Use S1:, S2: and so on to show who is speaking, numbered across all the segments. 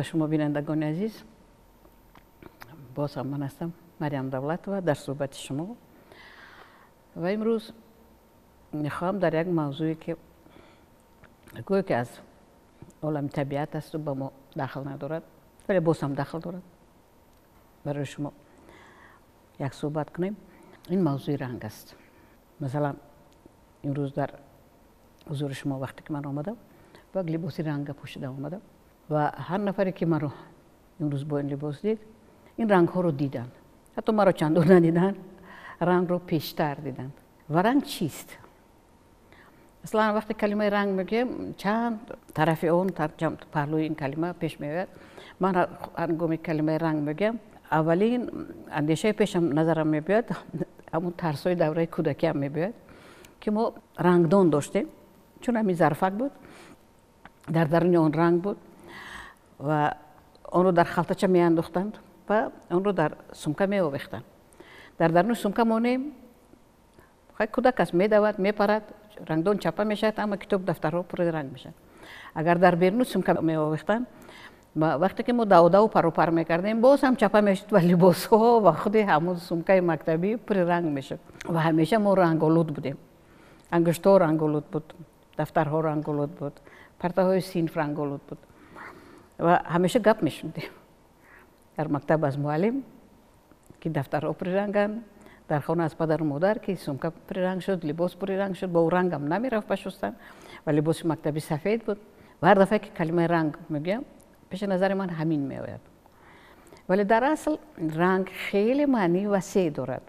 S1: به شما بینندگان عزیز، باز هم من هستم مریم دولتова در صحبت شما و امروز میخوام در یک موضوعی که گویا که از عالم طبیعت است و به ما دخل ندارد ولی باز هم دخل دارد برای شما یک صحبت کنیم. این موضوع رنگ است. مثلا امروز در حضور شما وقتی که من آمدم و لباس رنگ پوشیده آمدم و هر نفری که من رو امروز با این لباس دید این رنگ ها رو دیدن، حتی من رو چندان ندیدن، رنگ رو پیشتر دیدن. و رنگ چیست؟ اصلا وقتی کلمه رنگ میگیم چند طرف اون چند پهلوی این کلمه پیش میاد. من هنگامی کلمه رنگ میگم اولین اندیشه پیشم نظرم میاد همون ترسای دوره کودکی هم میاد که ما رنگدان داشتیم، چون همین ظرفک بود، در درون اون رنگ بود و اون رو در خلطچه می انداختند و اون رو در سمکه می آویختند. در درون سمکه مانیم خیلی کودک است، می دود می پرد، رنگدان چپه می شد، اما کتاب دفترها پر رنگ می شد. اگر در بیرون سمکه می آویختند وقتی که ما دو پرو پر می کردیم باز هم چپه می شد و لباس ها و خود همون سمکه مکتبی پر رنگ می شد و همیشه ما رنگالود بودیم. انگشت‌ها رنگالود بود، دفترها رنگالود بود، پرته‌های صنف رنگالود بود و همیشه گپ می‌شنیدیم در مکتب از معلم که دفترها پر رنگن، در خانه از پدر و مادر که سمکه پر رنگ شد، لباس پر رنگ شد، با اون رنگ هم نمی‌رفت بشستن و لباس مکتبی سفید بود. و هر دفعه که کلمه رنگ میگم پیش نظر من همین میآید. ولی در اصل رنگ خیلی معنی وسیع دارد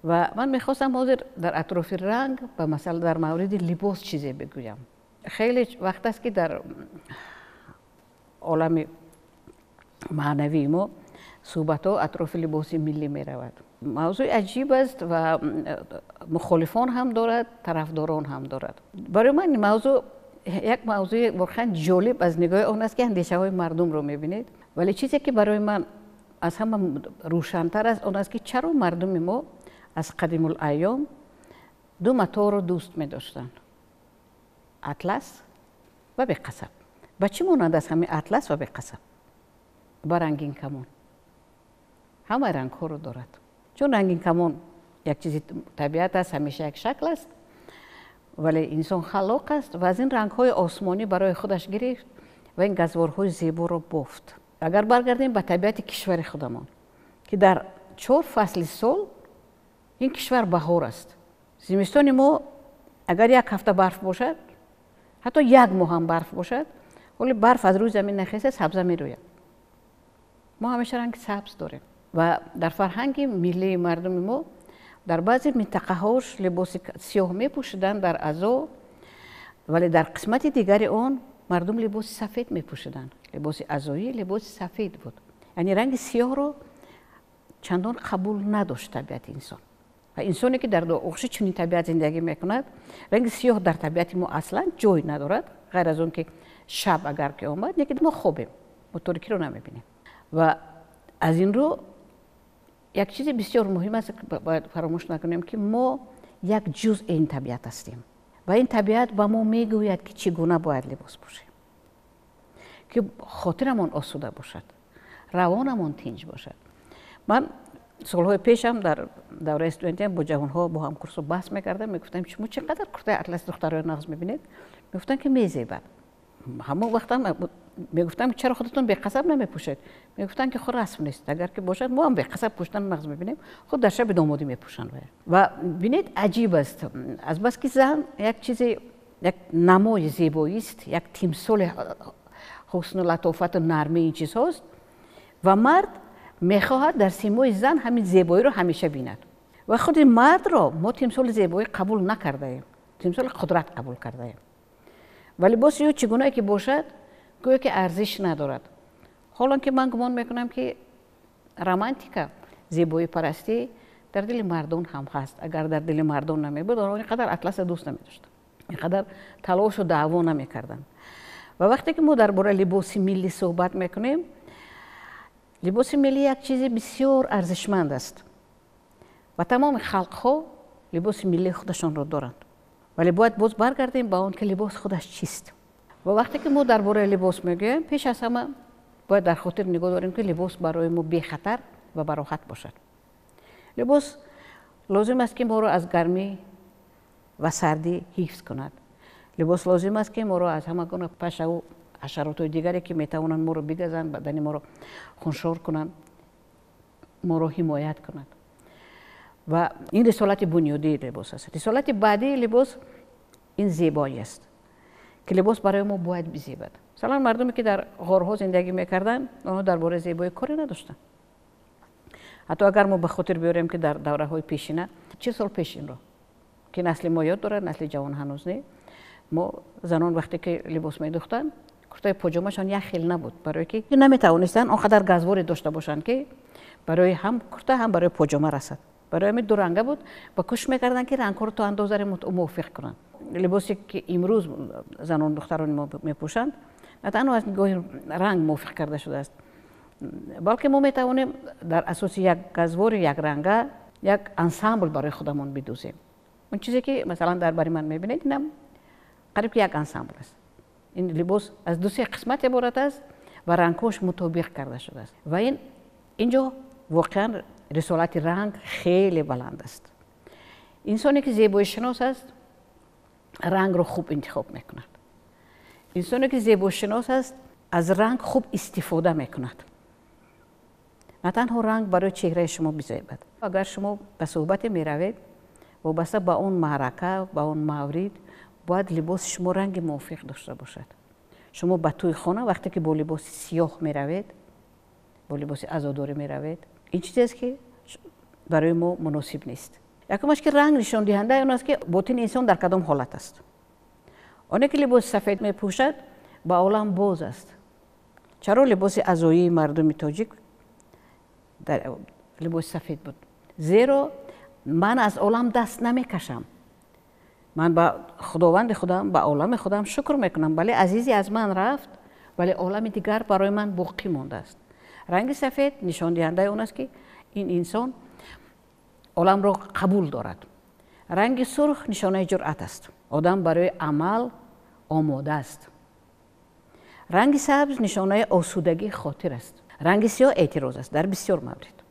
S1: و من میخواستم حاضر در اطراف رنگ و مثلا در مورد لباس چیزی بگویم. خیلی وقت است که در عالم معنوی ما صحبت ها اطراف لباس ملی می رود. موضوع عجیب است و مخالفان هم دارد، طرفداران هم دارد. برای من این موضوع یک موضوع واقعا جالب از نگاه اون است که اندیشه های مردم رو میبینید، ولی چیزی که برای من از همه روشن‌تر است اون است که چرا مردم ما از قدیم الایام دو متاع رو دوست می داشتن، اطلس و بقصب. با چی مانند است همین اطلس و بقصب؟ با رنگین کمان. همه رنگ ها رو دارد، چون رنگین کمان یک چیز طبیعت است، همیشه یک شکل است، ولی انسان خلاق است و از این رنگ های آسمانی برای خودش گرفت و این گزوارهای زیبا رو بافت. اگر برگردیم به طبیعت کشور خودمان که در 4 فصل سال این کشور بهار است. زمستان ما اگر یک هفته برف باشد، حتی یک ماه هم برف باشد، ولی برف از روی زمین نخیزه سبزه می روید. ما همیشه رنگ سبز داریم و در فرهنگ ملی مردم ما در بعضی منطقه هاش لباس سیاه می پوشیدن در عزا، ولی در قسمت دیگری اون مردم لباس سفید می پوشیدن. لباس عزایی لباس سفید بود. یعنی رنگ سیاه رو چندان قبول نداشت طبیعت انسان. و انسانی که در اغش چنین طبیعت زندگی میکند، رنگ سیاه در طبیعت ما اصلا جای ندارد، غیر از اون که شب اگر که آمد یکی ما خوبیم، ما تاریکی رو نمیبینیم. و از این رو یک چیز بسیار مهم است که باید فراموش نکنیم که ما یک جزء این طبیعت هستیم و این طبیعت به ما میگوید که چگونه باید لباس پوشیم که خاطرمان آسوده باشد، روانمان تنج باشد. من سالهای پیشم در دوره استودنتی با جوانها با هم کورس بحث میکردم، میگفتم شما چقدر کرته اطلس دخترای نغز میبینید؟ میگفتن که میزیبد. همون وقت هم میگفتم چرا خودتون بقصب نمیپوشید؟ میگفتن که خود رسم نیست، اگر که باشد ما هم بقصب پوشیدن نغز میبینیم، خود در شب دامادی میپوشن. و ببینید عجیب است، از بس که زن یک چیز، یک نمای زیبایی است، یک تمثال حسن و لطافت و نرمی این چیز هاست و مرد میخواهد در سیمای زن همین زیبایی رو همیشه بیند و خود مرد را ما تمثال زیبایی قبول نکرده ایم، تمثال قدرت قبول کرده ایم. ولی لباس یا چگونه که باشد گویا که ارزش ندارد. حالا که من گمان میکنم که رمانتیکا، زیبایی پرستی در دل مردان هم هست. اگر در دل مردان نمی بود اینقدر اطلس دوست نمی داشتن، اینقدر تلاش و دعوا نمی کردن. و وقتی که ما درباره لباس ملی صحبت میکنیم، لباس ملی یک چیز بسیار ارزشمند است و تمام خلق ها لباس ملی خودشان را دارند، ولی باید باز برگردیم با اون که لباس خودش چیست. و وقتی که ما درباره لباس میگیم پیش از همه باید در خاطر نگاه داریم که لباس برای ما بی خطر و براحت باشد. لباس لازم است که ما را از گرمی و سردی حفظ کند. لباس لازم است که ما را از همه گونه پشه و حشرات دیگری که میتوانند ما را بگزند، بدن ما را خونشور کنند، ما را حمایت کنند. و این رسالت بنیادی لباس است. رسالت بعدی لباس این زیبایی است که لباس برای ما باید بزیبد. مثلا مردمی که در غارها زندگی میکردن آنها درباره زیبایی کاری نداشتن. حتی اگر ما به خاطر بیاریم که در دوره های پیشینه 40 سال پیش این را که نسل ما یاد دارد، نسل جوان هنوز نه، ما زنان وقتی که لباس میدوختن کرتای پاجامشان یک خیل نبود، برای که نمیتوانستن آنقدر گزواری داشته باشند که برای هم کرتا هم برای پاجامه رسد. برای همین دو رنگه بود و کوشش میکردن که رنگ‌ها رو تا اندازه موافق کنن. لباسی که امروز زنان دختران ما میپوشند نه تنها از نگاه رنگ موافق کرده شده است، بلکه ما میتوانیم در اساس یک گزوار یک رنگه یک انسامبل برای خودمون بدوزیم. اون چیزی که مثلا در برای من میبینید اینم قریب که یک انسامبل است. این لباس از دو سه قسمت عبارت است و رنگ‌هاش مطابق کرده شده است و اینجا واقعا رسالت رنگ خیلی بلند است. انسانی که زیبایی شناس است رنگ رو خوب انتخاب میکند. انسانی که زیبایی شناس است از رنگ خوب استفاده میکند. نه تنها رنگ برای چهره شما بزیبد. اگر شما به صحبت میروید وابسته به اون معرکه، به اون مورد، باید لباس شما رنگ موافق داشته باشد. شما به توی خانه وقتی که با لباس سیاه میروید، با لباس عزاداری میروید، این چیزی است که برای ما مناسب نیست. یکمش که رنگ نشان دهنده اون است که باطن انسان در کدام حالت است. آنی که لباس سفید میپوشد با عالم باز است. چرا لباس عزایی مردم تاجیک در لباس سفید بود؟ زیرا من از عالم دست نمیکشم. من با خداوند خودم، با عالم خودم شکر میکنم. بله عزیزی از من رفت ولی عالم دیگر برای من باقی مانده است. رنگ سفید نشان دهنده اون است که این انسان عالم را قبول دارد. رنگ سرخ نشانه جرأت است. آدم برای عمل آماده است. رنگ سبز نشانه آسودگی خاطر است. رنگ سیاه اعتراض است در بسیار مورد.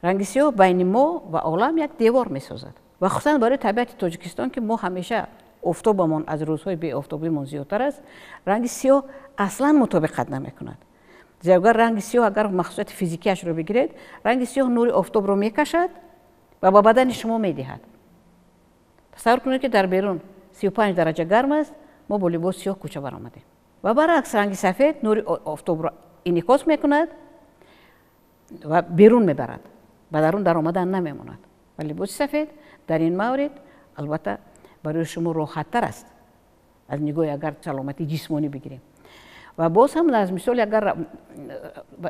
S1: رنگ سیاه بین ما و عالم یک دیوار میسازد و خصوصا برای طبیعت تاجیکستان که ما همیشه آفتابمان از روزهای بی آفتابیمان زیادتر است، رنگ سیاه اصلا مطابقت نمیکند. زیرا رنگ سیاه اگر مخصوصیت فیزیکیش رو بگیرید، رنگ سیاه نور آفتاب رو میکشد و با بدن شما میدهد. تصور کنید که در بیرون 35 درجه گرم است، ما با لباس سیاه کوچه برآمدیم و برعکس رنگ سفید نور آفتاب را انعکاس میکند و بیرون میبرد و درون در آمدن نمیماند. و لباس سفید در این مورد البته برای شما راحت‌تر است از نگاه اگر سلامتی جسمانی بگیریم. و باز هم از مثال اگر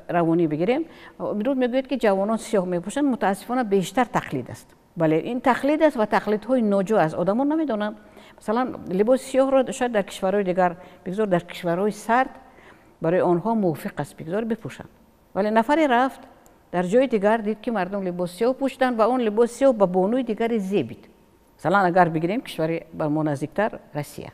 S1: روانی بگیریم، امروز میگوید که جوانان سیاه میپوشند، متاسفانه بیشتر تقلید است. بله این تقلید است و تقلیدهای ناجو از آدمان نمیدونن. مثلا لباس سیاه را شاید در کشورهای دیگر بگذار، در کشورهای سرد برای آنها موافق است بگذار بپوشند. ولی نفری رفت در جای دیگر دید که مردم لباس سیاه پوشیدند و اون لباس سیاه با بانوی دیگر زیبید. مثلا اگر بگیریم کشور به ما نزدیکتر روسیه،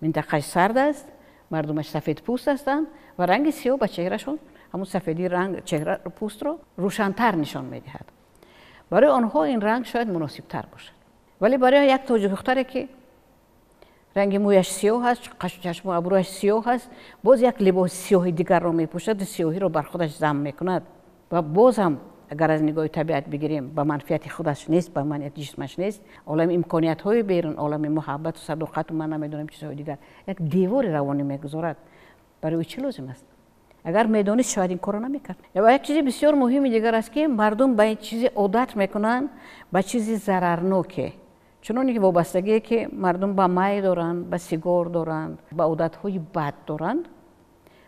S1: منطقه سرد است، مردمش سفید پوست هستند و رنگ سیاه به چهرهشون همون سفیدی رنگ چهره پوست رو روشن‌تر نشان میدهد. برای آنها این رنگ شاید مناسب تر باشد. ولی برای یک تاجیک دختری که رنگ مویش سیاه است، چشم و ابرویش سیاه است، باز یک لباس سیاه دیگر را میپوشد، سیاهی را بر خودش ضم میکند و باز هم اگر از نگاه طبیعت بگیریم به منفعت خودش نیست، به منفعت جسمش نیست، عالم امکانیت های بیرون، عالم محبت و صداقت و من نمیدونم چیزهای دیگر یک دیوار روانی میگذارد. برای چه لازم است؟ اگر میدانست شاید این کارو نمیکرد. و یک چیز بسیار مهمی دیگر است که مردم به این چیز عادت میکنن، به چیز ضررناکه. چون که وابستگی که مردم به می دارند، به سیگار دارند، به عادت‌های بد دارند،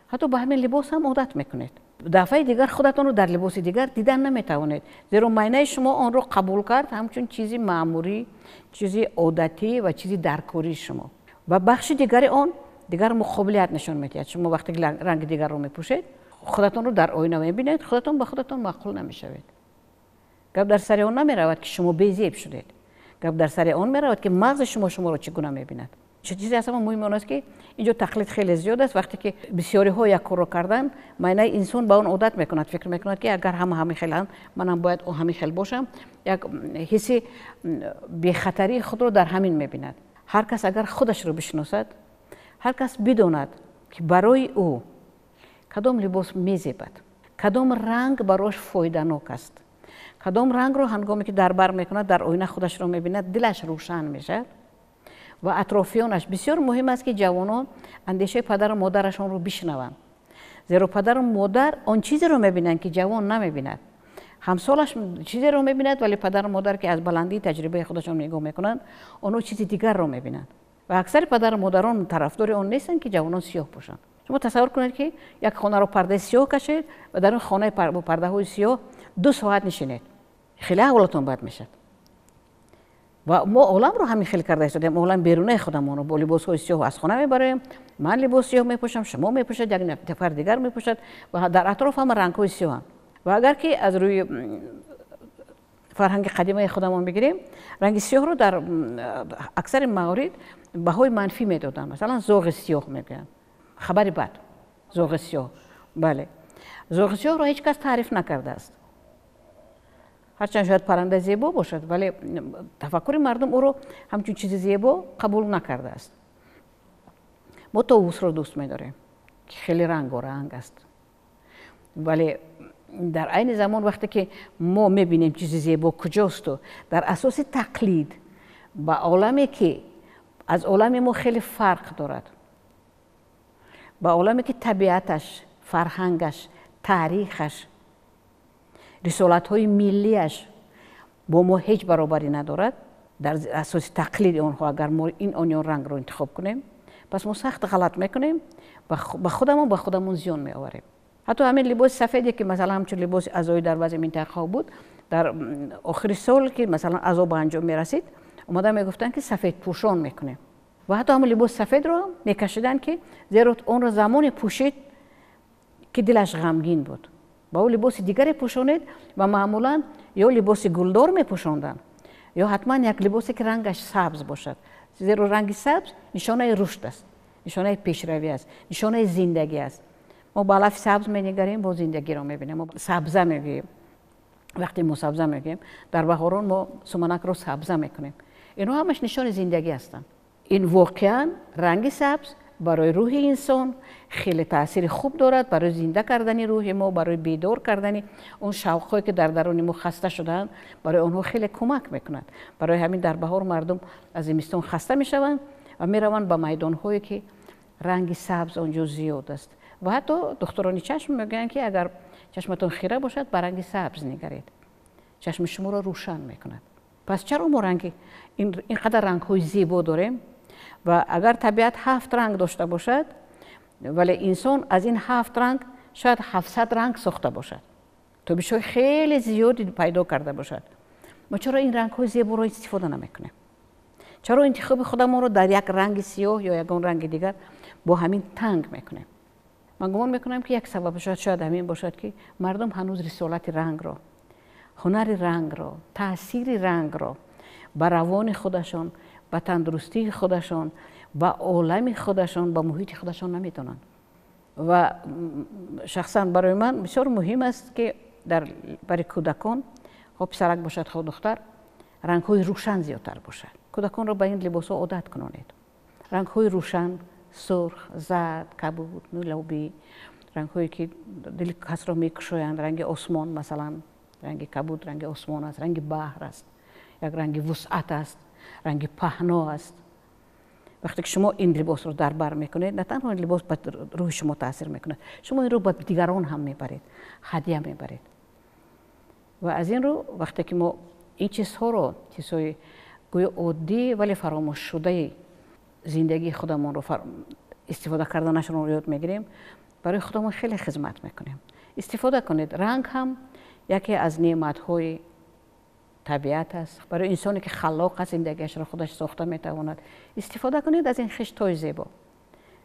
S1: حتی به همین لباس هم عادت میکنید. دفعه دیگر خودتون رو در لباس دیگر دیدن نمیتوانید، زیرا معینه شما آن رو قبول کرد همچون چیزی معمولی، چیزی عادتی و چیزی درکاری شما. و بخش دیگری آن دیگر مقابلیت نشان میدهد. شما وقتی رنگ دیگر رو میپوشید، خودتون رو در آینه میبینید، خودتون به خودتون معقول نمیشوید. گپ در سر آن نمیرود که شما بی‌زیب شدید. گپ در سر آن میرود که مغز شما رو چگونه میبیند. چیزی اصلا مهم اون است که اینجا تقلید خیلی زیاد است. وقتی که بسیاری ها یک کار رو کردن، معنی انسان با اون عادت میکند، فکر میکند که اگر همه خیلن منم باید همین خیل باشم. یک حس بی خطری خود رو در همین میبیند. هر کس اگر خودش رو بشناسد، هر کس بداند که برای او کدام لباس میزیبد، کدام رنگ براش فایده‌ناک است، کدام رنگ رو هنگامی که در بر میکند در آینه خودش رو میبیند دلش روشن میشه و اطرافیانش. بسیار مهم است که جوانان اندیشه پدر و مادرشان رو بشنوند، زیرا پدر و مادر آن چیزی رو میبینند که جوان نمیبیند. همسالش چیزی رو میبیند ولی پدر و مادر که از بلندی تجربه خودشون نگاه میکنند اونو چیز دیگر رو میبینند و اکثر پدر و مادران طرفدار اون نیستن که جوانان سیاه پوشند. شما تصور کنید که یک خانه رو پرده سیاه کشید و در اون خانه با پرده های سیاه 2 ساعت نشینید، خیلی احوالتون بد میشد. و ما عالم رو همین خیلی کرده استادیم، عالم بیرونه خودمون رو با لباس های سیاه از خانه میبریم. من لباس سیاه میپوشم، شما میپوشید، یک نفر دیگر میپوشد و در اطراف هم رنگ های سیاه هم. و اگر که از روی فرهنگ قدیمی خودمون بگیریم، رنگ سیاه رو در اکثر موارد بهای منفی میدادن. مثلا زاغ سیاه میگن، خبری بد، زاغ سیاه. بله، زاغ سیاه رو هیچ کس تعریف نکرده است، هرچند شاید پرنده زیبا باشد ولی تفکر مردم او رو همچون چیز زیبا قبول نکرده است. ما طاووس رو دوست می‌داریم که خیلی رنگ و رنگ است، ولی در عین زمان وقتی که ما می‌بینیم چیز زیبا کجاست و در اساس تقلید با عالمی که از عالم ما خیلی فرق دارد، با عالمی که طبیعتش، فرهنگش، تاریخش، رسالت‌های ملیش با ما هیچ برابری ندارد، در اساس تقلید اونها اگر ما این آنیون رنگ رو انتخاب کنیم پس ما سخت غلط میکنیم و به خودمون زیان میآوریم. حتی همین لباس سفیدی که مثلا همچون لباس عزایی در بعضی منطقه بود، در آخر سال که مثلا عزا به انجام میرسید اومدن میگفتن که سفید پوشان میکنیم و حتی همین لباس سفید رو میکشیدن که زیرا اون رو زمانی پوشید که دلش غمگین بود، با اون لباس دیگری پوشونید و معمولا یا لباس گلدار میپوشوندن یا حتما یک لباسی که رنگش سبز باشد، زیرا رنگ سبز نشانه رشد است، نشانه پیشروی است، نشانه زندگی است. ما با علف سبز می‌نگریم، با زندگی رو می‌بینیم. ما سبزه میگیم، وقتی ما سبزه میگیم در بهاران ما سمنک رو سبزه میکنیم. اینا همش نشان زندگی هستند. این واقعا رنگ سبز برای روح انسان خیلی تاثیر خوب دارد، برای زنده کردن روح ما، برای بیدار کردن اون شوق‌هایی که در درون ما خسته شدن، برای اونها خیلی کمک میکند. برای همین در بهار مردم از زمستان خسته میشوند و میروند به میدان‌هایی که رنگ سبز اونجا زیاد است. و حتی دکتران چشم میگن که اگر چشمتون خیره باشد به رنگ سبز نگرید، چشم شما را روشن میکند. پس چرا ما اینقدر رنگ‌های زیبا داریم؟ و اگر طبیعت 7 رنگ داشته باشد ولی انسان از این 7 رنگ شاید 700 رنگ ساخته باشد، تابش‌های خیلی زیادی پیدا کرده باشد، ما چرا این رنگ‌های زیبا را استفاده نمیکنیم؟ چرا انتخاب خودمون رو در یک رنگ سیاه یا یک رنگ دیگر با همین تنگ میکنیم؟ من گمان میکنم که یک سبب شاید همین باشد که مردم هنوز رسالت رنگ را، هنر رنگ را، تاثیر رنگ را به روان خودشان، به تندرستی خودشان، به عالم خودشان، به محیط خودشان نمیتونن. و شخصا برای من بسیار مهم است که برای کودکان، خب پسرک باشد خود دختر، رنگ های روشن زیادتر باشد. کودکان را به این لباس ها عادت کنونید. رنگ های روشن، سرخ، زرد، کبود، نولابی، رنگ هایی که دل کس را میکشویند. رنگ آسمان مثلا، رنگ کبود رنگ آسمان است، رنگ بحر است، یک رنگ وسعت است، رنگ پهنا است. وقتی که شما این لباس رو در بر میکنید، نه تنها این لباس به روح شما تاثیر میکنه، شما این رو به دیگران هم میبرید، هدیه میبرید. و از این رو وقتی که ما این چیزها رو، چیزهای گویا عادی ولی فراموش شده زندگی خودمون رو استفاده کردنش رو یاد میگیریم، برای خودمون خیلی خدمت میکنیم. استفاده کنید. رنگ هم یکی از نعمت‌های طبیعت است. برای انسانی که خلاق است، زندگیش را خودش ساخته میتواند. استفاده کنید از این خشت‌های زیبا.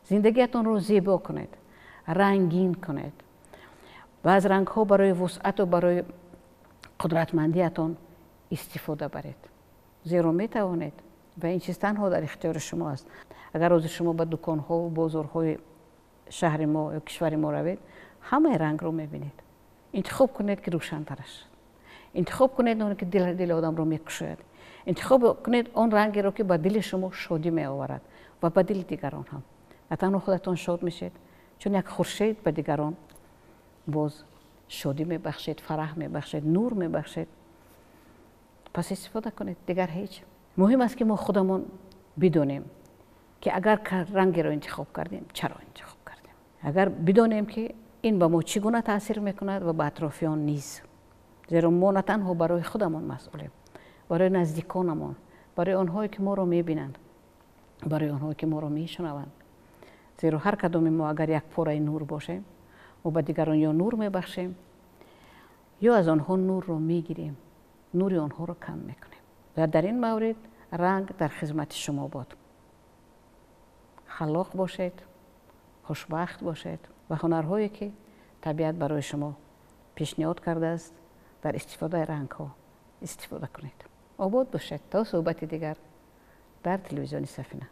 S1: زندگیتون رو زیبا کنید، رنگین کنید و از رنگ‌ها برای وسعت و برای قدرتمندیتون استفاده برید. زیرا میتوانید و این چیز تنها در اختیار شما است. اگر روز شما به دکان‌ها و بازارهای شهر ما یا کشور ما روید، همه رنگ رو می‌بینید. انتخاب کنید که روشن‌ترش. انتخاب کنید اون که دل آدم رو می‌کشاید. انتخاب کنید اون رنگی رو که به دل شما شادی می‌آورد و به دل دیگران هم. نه تنها خودتون شاد میشید، چون یک خورشید به دیگران باز شادی می‌بخشید، فرح می‌بخشید، نور می‌بخشید. پس استفاده کنید، دیگر هیچ. مهم است که ما خودمون بدونیم که اگر رنگی رو انتخاب کردیم چرا انتخاب کردیم. اگر بدونیم که این به ما چگونه تاثیر میکند و به اطرافیان نیز. زیرا ما نه تنها برای خودمون مسئولیم، برای نزدیکانمون، برای آنهایی که ما رو میبینند، برای آنهایی که ما رو میشنوند. زیرا هر کدام ما اگر یک پاره نور باشیم و به دیگران یا نور میبخشیم یا از آنها نور رو میگیریم، نور آنها رو کم میکنیم. و در این مورد رنگ در خدمت شما باد. خلاق باشید، خوشبخت باشید و هنرهایی که طبیعت برای شما پیشنهاد کرده است در استفاده رنگ ها استفاده کنید. آباد باشید تا صحبت دیگر در تلویزیون سفینه.